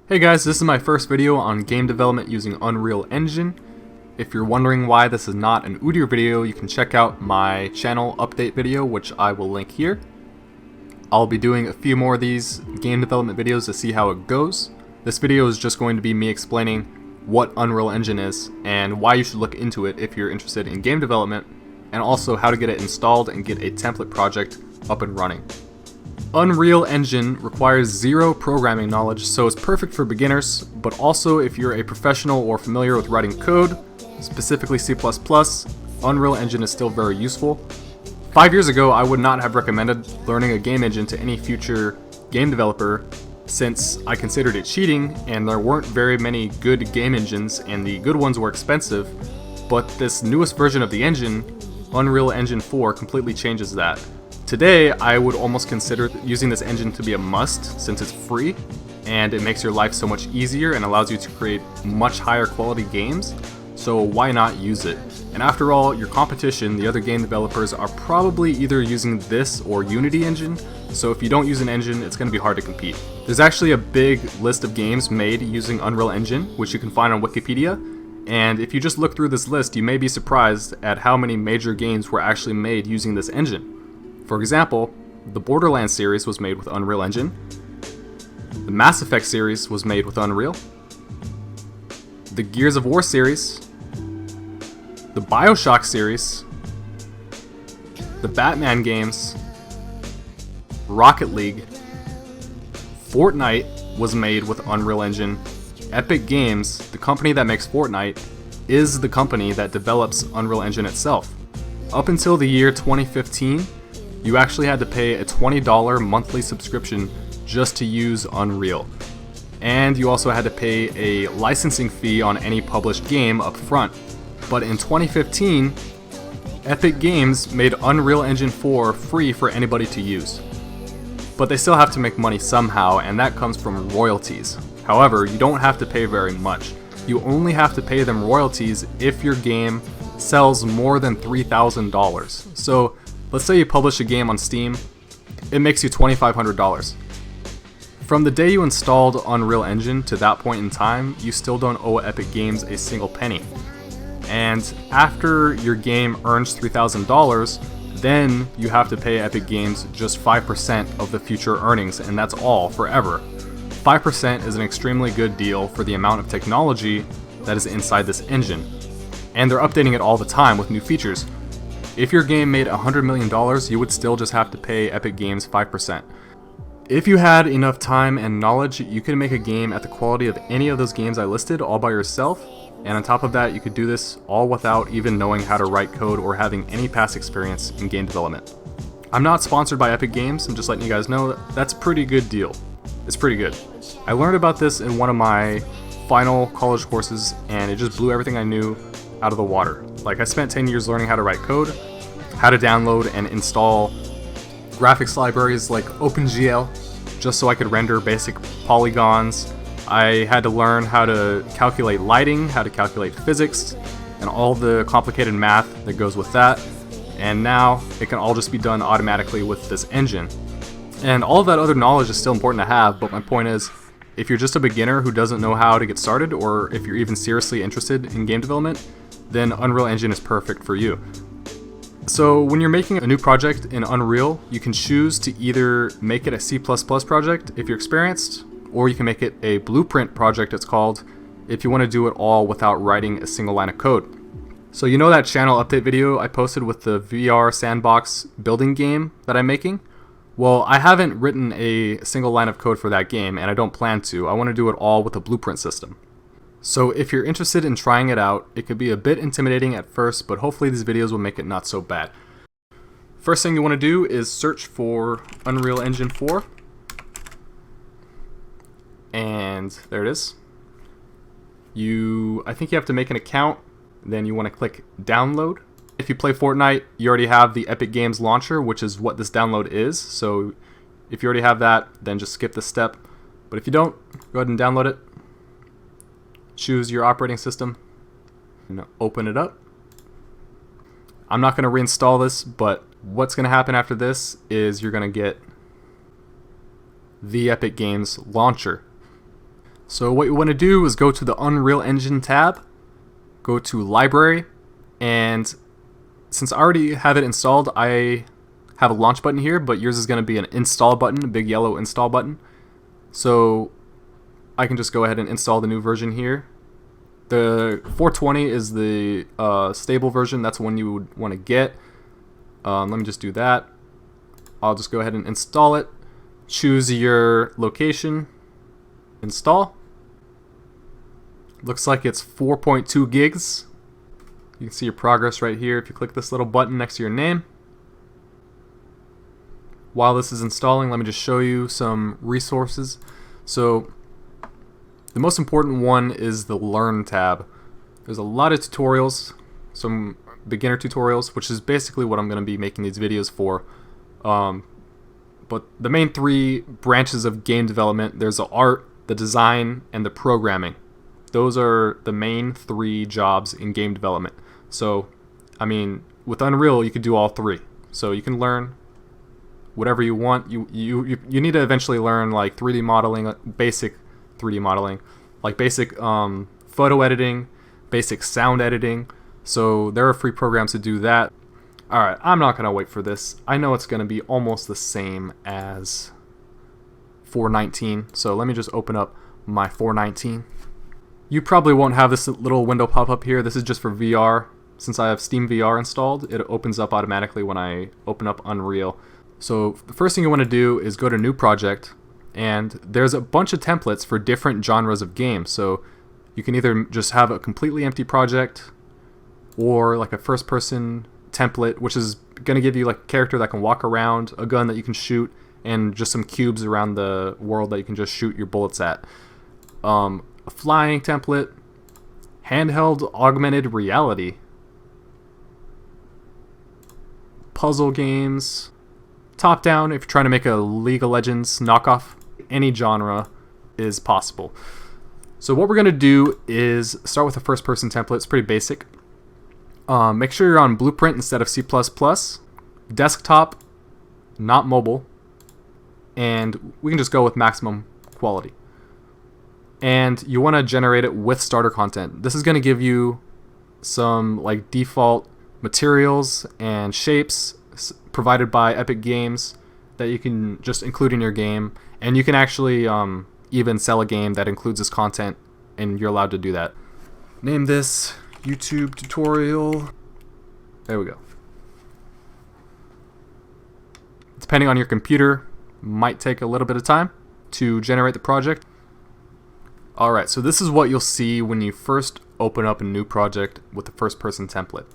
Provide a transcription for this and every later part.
Hey guys, this is my first video on game development using Unreal Engine. If you're wondering why this is not an Udyr video, you can check out my channel update video, which I will link here. I'll be doing a few more of these game development videos to see how it goes. This video is just going to be me explaining what Unreal Engine is and why you should look into it if you're interested in game development, and also how to get it installed and get a template project up and running. Unreal Engine requires zero programming knowledge, so it's perfect for beginners, but also if you're a professional or familiar with writing code, specifically C++, Unreal Engine is still very useful. 5 years ago, I would not have recommended learning a game engine to any future game developer, since I considered it cheating and there weren't very many good game engines and the good ones were expensive, but this newest version of the engine, Unreal Engine 4, completely changes that. Today, I would almost consider using this engine to be a must since it's free and it makes your life so much easier and allows you to create much higher quality games, so why not use it? And after all, your competition, the other game developers, are probably either using this or Unity engine, so if you don't use an engine, it's going to be hard to compete. There's actually a big list of games made using Unreal Engine, which you can find on Wikipedia, and if you just look through this list, you may be surprised at how many major games were actually made using this engine. For example, the Borderlands series was made with Unreal Engine, the Mass Effect series was made with Unreal, the Gears of War series, the BioShock series, the Batman games, Rocket League, Fortnite was made with Unreal Engine. Epic Games, the company that makes Fortnite, is the company that develops Unreal Engine itself. Up until the year 2015, you actually had to pay a $20 monthly subscription just to use Unreal. And you also had to pay a licensing fee on any published game up front. But in 2015, Epic Games made Unreal Engine 4 free for anybody to use. But they still have to make money somehow, and that comes from royalties. However, you don't have to pay very much. You only have to pay them royalties if your game sells more than $3,000. So let's say you publish a game on Steam, it makes you $2,500. From the day you installed Unreal Engine to that point in time, you still don't owe Epic Games a single penny. And after your game earns $3,000, then you have to pay Epic Games just 5% of the future earnings, and that's all, forever. 5% is an extremely good deal for the amount of technology that is inside this engine. And they're updating it all the time with new features. If your game made $100 million, you would still just have to pay Epic Games 5%. If you had enough time and knowledge, you could make a game at the quality of any of those games I listed all by yourself, and on top of that, you could do this all without even knowing how to write code or having any past experience in game development. I'm not sponsored by Epic Games, I'm just letting you guys know that's a pretty good deal. It's pretty good. I learned about this in one of my final college courses, and it just blew everything I knew out of the water. Like, I spent 10 years learning how to write code, how to download and install graphics libraries like OpenGL, just so I could render basic polygons. I had to learn how to calculate lighting, how to calculate physics, and all the complicated math that goes with that. And now it can all just be done automatically with this engine. And all of that other knowledge is still important to have, but my point is, if you're just a beginner who doesn't know how to get started, or if you're even seriously interested in game development, then Unreal Engine is perfect for you. So when you're making a new project in Unreal, you can choose to either make it a C++ project if you're experienced, or you can make it a blueprint project, it's called, if you want to do it all without writing a single line of code. So you know that channel update video I posted with the VR sandbox building game that I'm making? Well, I haven't written a single line of code for that game, and I don't plan to. I want to do it all with a blueprint system. So if you're interested in trying it out, it could be a bit intimidating at first, but hopefully these videos will make it not so bad. First thing you want to do is search for Unreal Engine 4. And there it is. I think you have to make an account, then you want to click download. If you play Fortnite, you already have the Epic Games launcher, which is what this download is. So if you already have that, then just skip this step. But if you don't, go ahead and download it. Choose your operating system and open it up. I'm not going to reinstall this, but what's going to happen after this is you're going to get the Epic Games launcher. So what you want to do is go to the Unreal Engine tab, go to Library, and since I already have it installed, I have a launch button here, but yours is going to be an install button, a big yellow install button. So I can just go ahead and install the new version here. The 420 is the stable version. That's one you would want to get. Let me just do that. I'll just go ahead and install it. Choose your location. Install. Looks like it's 4.2 gigs. You can see your progress right here if you click this little button next to your name. While this is installing, let me just show you some resources. So the most important one is the Learn tab. There's a lot of tutorials, some beginner tutorials, which is basically what I'm going to be making these videos for. But the main three branches of game development, there's the art, the design, and the programming. Those are the main three jobs in game development. So, I mean, with Unreal, you could do all three. So you can learn whatever you want. You need to eventually learn like 3D modeling, basic 3D modeling, like basic photo editing, basic sound editing. So there are free programs to do that. Alright, I'm not going to wait for this. I know it's going to be almost the same as 419. So let me just open up my 419. You probably won't have this little window pop up here. This is just for VR. Since I have Steam VR installed, it opens up automatically when I open up Unreal. So the first thing you want to do is go to New Project, and there's a bunch of templates for different genres of games. So you can either just have a completely empty project or like a first-person template, which is going to give you like a character that can walk around, a gun that you can shoot, and just some cubes around the world that you can just shoot your bullets at. A flying template, handheld augmented reality, puzzle games, top-down if you're trying to make a League of Legends knockoff. Any genre is possible. So what we're going to do is start with a first-person template. It's pretty basic. Make sure you're on Blueprint instead of C++, desktop, not mobile, and we can just go with maximum quality. And you want to generate it with starter content. This is going to give you some like default materials and shapes provided by Epic Games that you can just include in your game, and you can actually even sell a game that includes this content, and you're allowed to do that. Name this YouTube tutorial. There we go. Depending on your computer, might take a little bit of time to generate the project. Alright, so this is what you'll see when you first open up a new project with the first person template.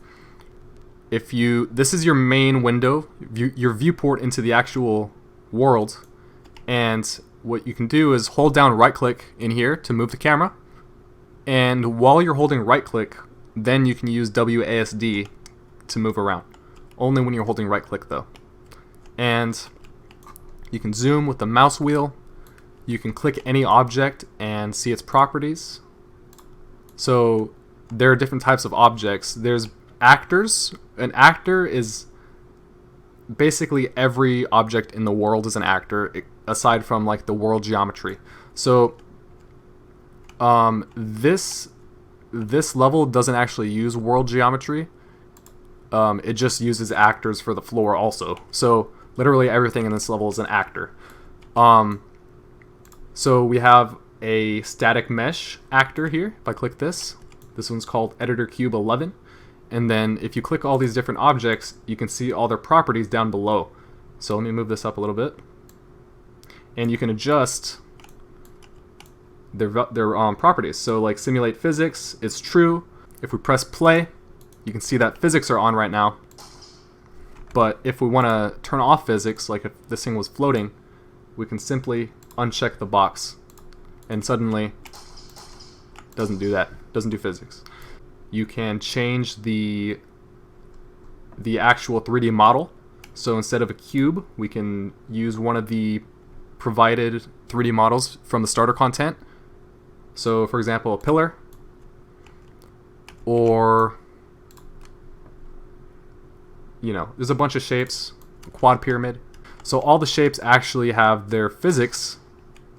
This is your main window, your viewport into the actual world, and what you can do is hold down right click in here to move the camera, and while you're holding right click, then you can use WASD to move around. Only when you're holding right click though. And you can zoom with the mouse wheel. You can click any object and see its properties. So there are different types of objects. There's actors. An actor is basically every object in the world is an actor, aside from like the world geometry. So this level doesn't actually use world geometry. It just uses actors for the floor also. So literally everything in this level is an actor. So we have a static mesh actor here. If I click this one's called Editor Cube 11. And then if you click all these different objects, you can see all their properties down below. So let me move this up a little bit. And you can adjust their properties. So like simulate physics is true. If we press play, you can see that physics are on right now. But if we want to turn off physics, like if this thing was floating, we can simply uncheck the box, and suddenly doesn't do that, doesn't do physics. You can change the actual 3D model. So instead of a cube, we can use one of the provided 3D models from the starter content. So for example, a pillar, or there's a bunch of shapes, quad pyramid. So all the shapes actually have their physics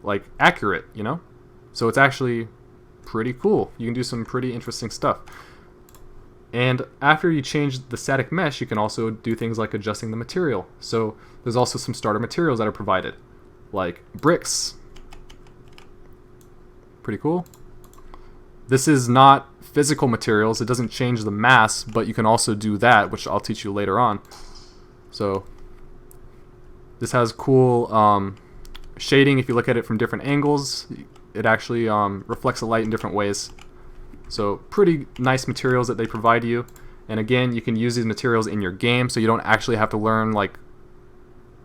like accurate, So it's actually pretty cool. You can do some pretty interesting stuff. And after you change the static mesh, you can also do things like adjusting the material. So there's also some starter materials that are provided, like bricks. Pretty cool. This is not physical materials. It doesn't change the mass, but you can also do that, which I'll teach you later on. So this has cool shading. If you look at it from different angles, it actually reflects the light in different ways. So pretty nice materials that they provide you. And again, you can use these materials in your game, so you don't actually have to learn like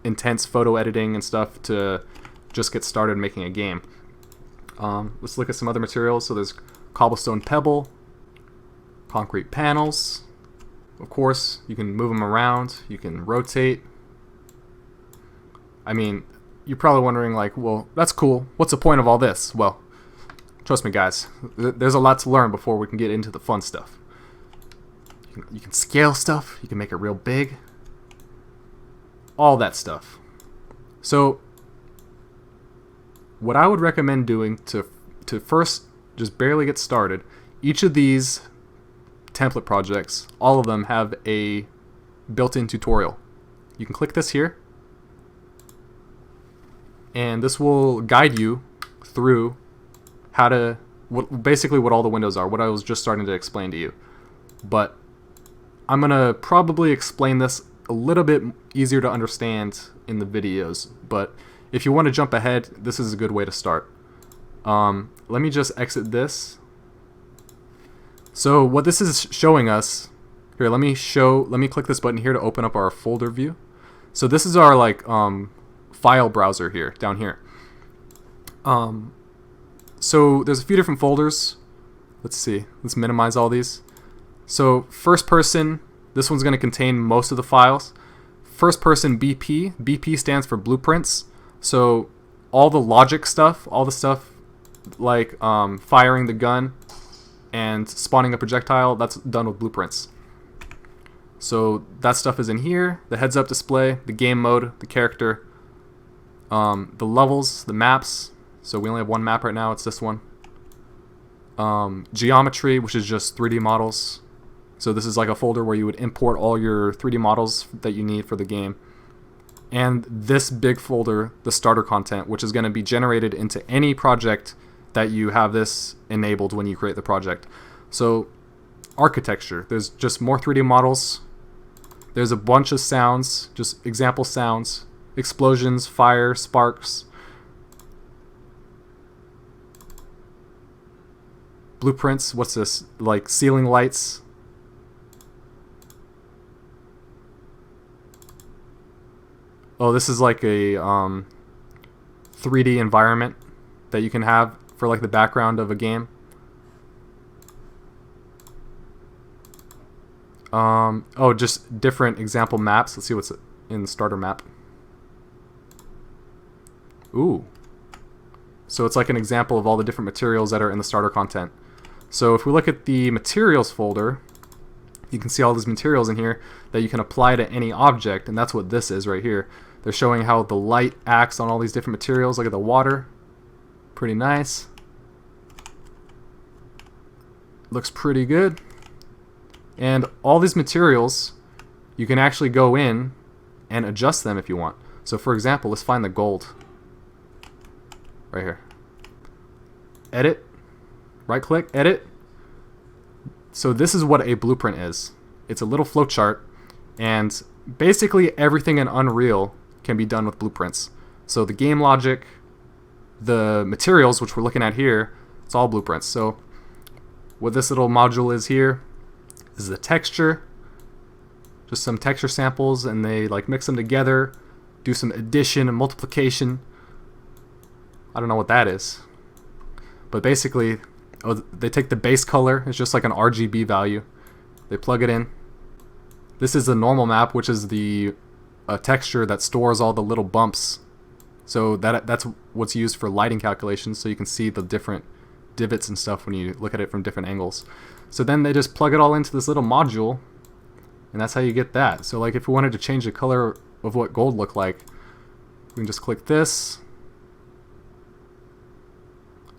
intense photo editing and stuff to just get started making a game. Let's look at some other materials. So there's cobblestone pebble, concrete panels. Of course, you can move them around, you can rotate. I mean, you're probably wondering like, well, that's cool. What's the point of all this? Well, trust me guys, there's a lot to learn before we can get into the fun stuff. You can scale stuff, you can make it real big, all that stuff. So what I would recommend doing to first just barely get started, each of these template projects, all of them have a built-in tutorial. You can click this here, and this will guide you through how to, basically what all the windows are, what I was just starting to explain to you. But I'm going to probably explain this a little bit easier to understand in the videos, but if you want to jump ahead, this is a good way to start. Let me just exit this. So what this is showing us, here, let me click this button here to open up our folder view. So this is our like file browser here, down here. So there's a few different folders. Let's see, let's minimize all these. So first person, this one's going to contain most of the files. First person BP, BP stands for blueprints. So all the logic stuff, all the stuff like firing the gun and spawning a projectile, that's done with blueprints. So that stuff is in here. The heads up display, the game mode, the character, the levels, the maps. So we only have one map right now, it's this one. Geometry, which is just 3D models. So this is like a folder where you would import all your 3D models that you need for the game. And this big folder, the starter content, which is going to be generated into any project that you have this enabled when you create the project. So architecture, there's just more 3D models. There's a bunch of sounds, just example sounds, explosions, fire, sparks. Blueprints, what's this? Like ceiling lights. Oh, this is like a 3D environment that you can have for like the background of a game. Oh, just different example maps. Let's see what's in the starter map. Ooh. So it's like an example of all the different materials that are in the starter content. So if we look at the materials folder, you can see all these materials in here that you can apply to any object, and that's what this is right here. They're showing how the light acts on all these different materials. Look at the water. Pretty nice. Looks pretty good. And all these materials, you can actually go in and adjust them if you want. So for example, let's find the gold. Right here. Edit. Right click, edit. So this is what a blueprint is. It's a little flowchart, and basically everything in Unreal can be done with blueprints. So the game logic, the materials, which we're looking at here, it's all blueprints. So what this little module is here is the texture, just some texture samples, and they like mix them together, do some addition and multiplication. I don't know what that is, but basically, oh, they take the base color, it's just like an RGB value, they plug it in. This is the normal map, which is the texture that stores all the little bumps. So that's what's used for lighting calculations, so you can see the different divots and stuff when you look at it from different angles. So then they just plug it all into this little module, and that's how you get that. So like if we wanted to change the color of what gold looked like, we can just click this.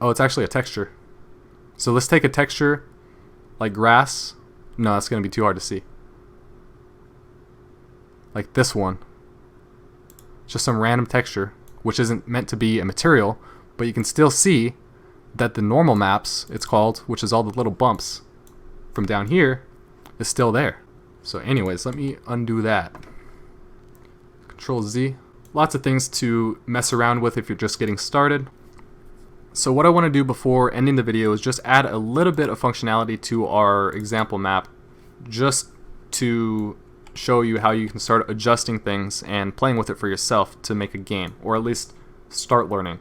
Oh, it's actually a texture. So let's take a texture like grass. No, that's going to be too hard to see. Like this one. Just some random texture, which isn't meant to be a material, but you can still see that the normal maps, it's called, which is all the little bumps from down here, is still there. So anyways, let me undo that. Control Z. Lots of things to mess around with if you're just getting started. So what I want to do before ending the video is just add a little bit of functionality to our example map, just to show you how you can start adjusting things and playing with it for yourself to make a game, or at least start learning.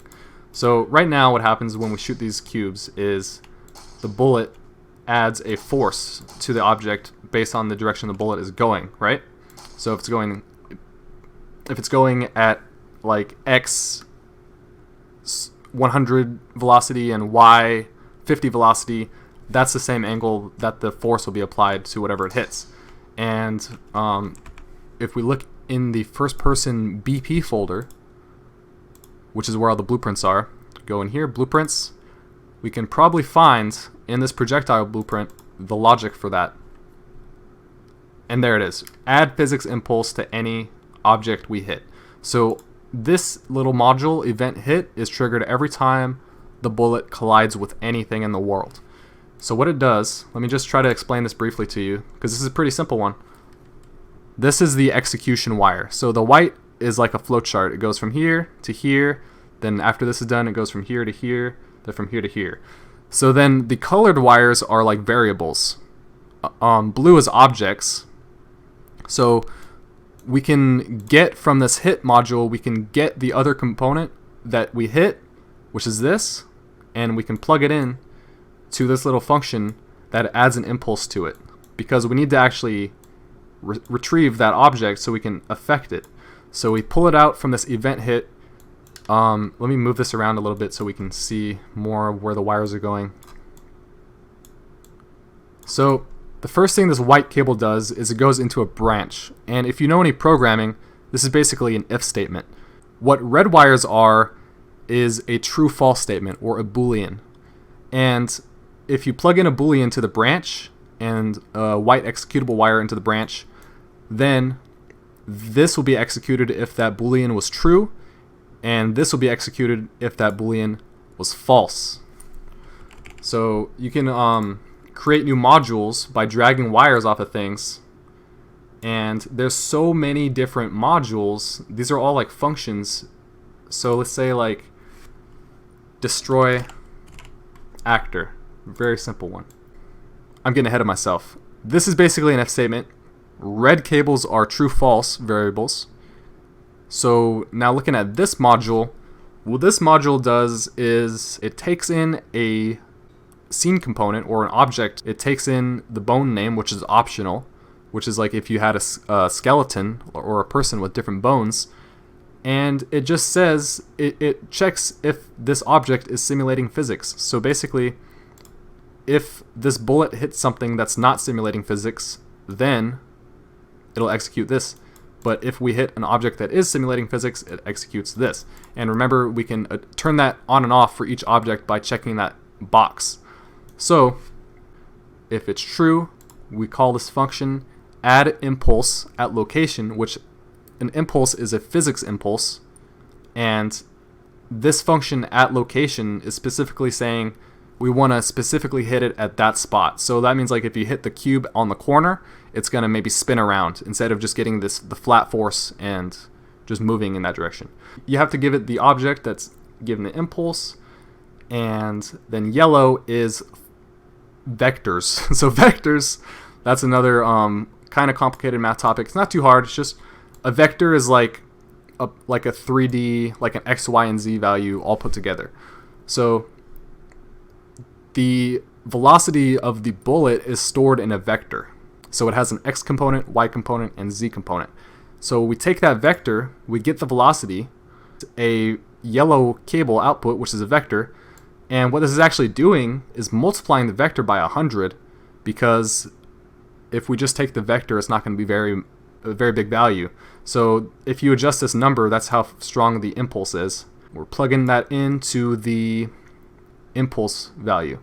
So right now what happens when we shoot these cubes is the bullet adds a force to the object based on the direction the bullet is going, right? So if it's going at like X 100 velocity and Y 50 velocity, that's the same angle that the force will be applied to whatever it hits. And if we look in the first person BP folder, which is where all the blueprints are, go in here, blueprints, we can probably find in this projectile blueprint the logic for that. And there it is. Add physics impulse to any object we hit. So this little module, event hit, is triggered every time the bullet collides with anything in the world. So what it does, let me just try to explain this briefly to you, because this is a pretty simple one. This is the execution wire. So the white is like a flowchart. It goes from here to here, then after this is done, it goes from here to here, then from here to here. So then the colored wires are like variables. Blue is objects. So we can get from this hit module, we can get the other component that we hit, which is this, and we can plug it in to this little function that adds an impulse to it, because we need to actually retrieve that object so we can affect it. So we pull it out from this event hit. Let me move this around a little bit so we can see more of where the wires are going. So the first thing this white cable does is it goes into a branch, and if you know any programming, this is basically an if statement. What red wires are is a true-false statement, or a boolean. And if you plug in a boolean to the branch and a white executable wire into the branch, then this will be executed if that boolean was true, and this will be executed if that boolean was false. So you can create new modules by dragging wires off of things, and there's so many different modules. These are all like functions. So let's say like destroy actor, very simple one. I'm getting ahead of myself. This is basically an if statement. Red cables are true false variables. So now looking at this module, what this module does is it takes in a scene component or an object. It takes in the bone name, which is optional, which is like if you had a skeleton or a person with different bones, and it just says it checks if this object is simulating physics. So basically, if this bullet hits something that's not simulating physics, then it'll execute this. But if we hit an object that is simulating physics, it executes this. And remember, we can turn that on and off for each object by checking that box. So if it's true, we call this function add impulse at location, which an impulse is a physics impulse, and this function at location is specifically saying we want to specifically hit it at that spot. So that means like if you hit the cube on the corner, it's going to maybe spin around instead of just getting the flat force and just moving in that direction. You have to give it the object that's given the impulse, and then yellow is vectors. So vectors, that's another kind of complicated math topic. It's not too hard. It's just a vector is like a 3D, like an X, Y, and Z value all put together. So the velocity of the bullet is stored in a vector. So it has an X component, Y component, and Z component. So we take that vector, we get the velocity, a yellow cable output, which is a vector, and what this is actually doing is multiplying the vector by 100, because if we just take the vector, it's not going to be a very big value. So if you adjust this number, that's how strong the impulse is. We're plugging that into the impulse value.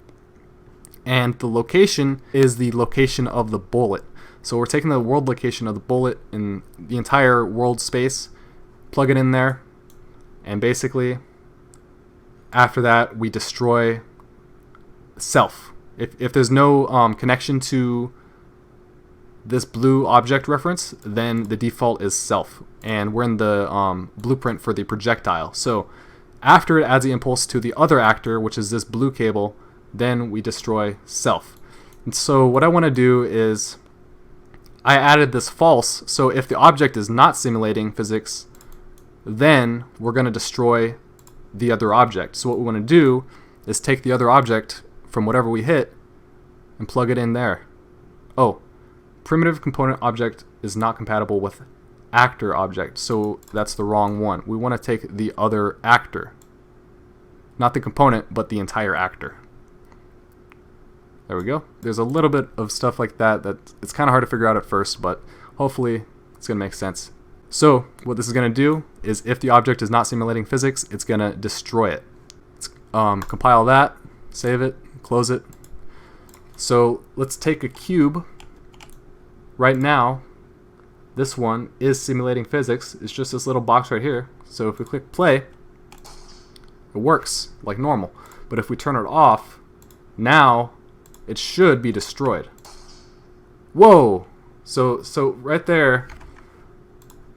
And the location is the location of the bullet. So we're taking the world location of the bullet in the entire world space, plug it in there, and basically after that we destroy self. If there's no connection to this blue object reference, then the default is self, and we're in the blueprint for the projectile. So after it adds the impulse to the other actor, which is this blue cable, then we destroy self. And so what I want to do is I added this false, so if the object is not simulating physics, then we're going to destroy the other object. So what we want to do is take the other object from whatever we hit and plug it in there. Oh, primitive component object is not compatible with actor object, so that's the wrong one. We want to take the other actor. Not the component, but the entire actor. There we go. There's a little bit of stuff like that it's kind of hard to figure out at first, but hopefully it's going to make sense. So what this is going to do is if the object is not simulating physics, it's going to destroy it. Let's compile that, save it, close it. So let's take a cube. Right now, this one is simulating physics. It's just this little box right here. So if we click play, it works like normal. But if we turn it off, now it should be destroyed. Whoa! So right there,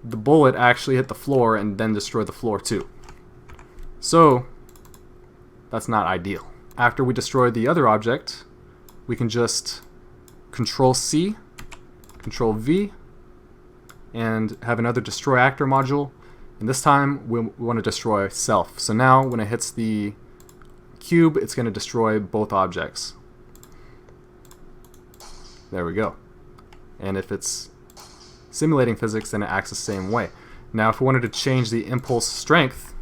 the bullet actually hit the floor and then destroyed the floor too. So that's not ideal. After we destroy the other object, we can just Control C, Control V, and have another destroy actor module. And this time we want to destroy self. So now when it hits the cube, it's going to destroy both objects. There we go. And if it's simulating physics, then it acts the same way. Now if we wanted to change the impulse strength,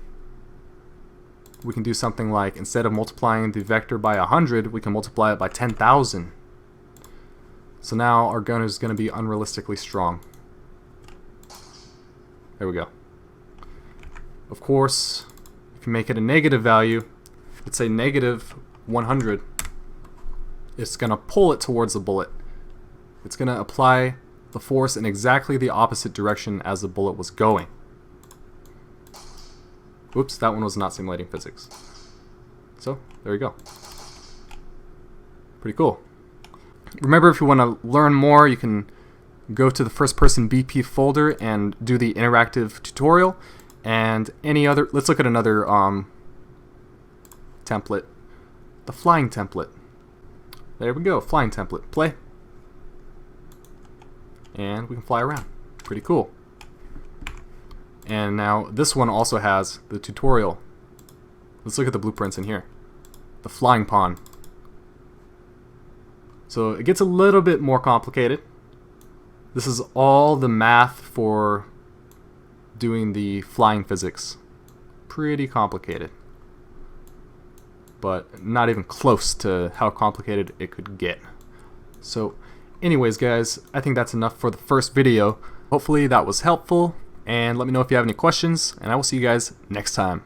we can do something like, instead of multiplying the vector by 100, we can multiply it by 10,000. So now our gun is going to be unrealistically strong. There we go. Of course, if you make it a negative value, let's say negative 100, it's going to pull it towards the bullet. It's going to apply the force in exactly the opposite direction as the bullet was going. Oops, that one was not simulating physics. So, there you go. Pretty cool. Remember, if you want to learn more, you can go to the first person BP folder and do the interactive tutorial and any other. Let's look at another template, the flying template. There we go, flying template. Play. And we can fly around. Pretty cool. And now this one also has the tutorial. Let's look at the blueprints in here. The flying pawn. So it gets a little bit more complicated. This is all the math for doing the flying physics. Pretty complicated. But not even close to how complicated it could get. So anyways guys, I think that's enough for the first video. Hopefully that was helpful, and let me know if you have any questions, and I will see you guys next time.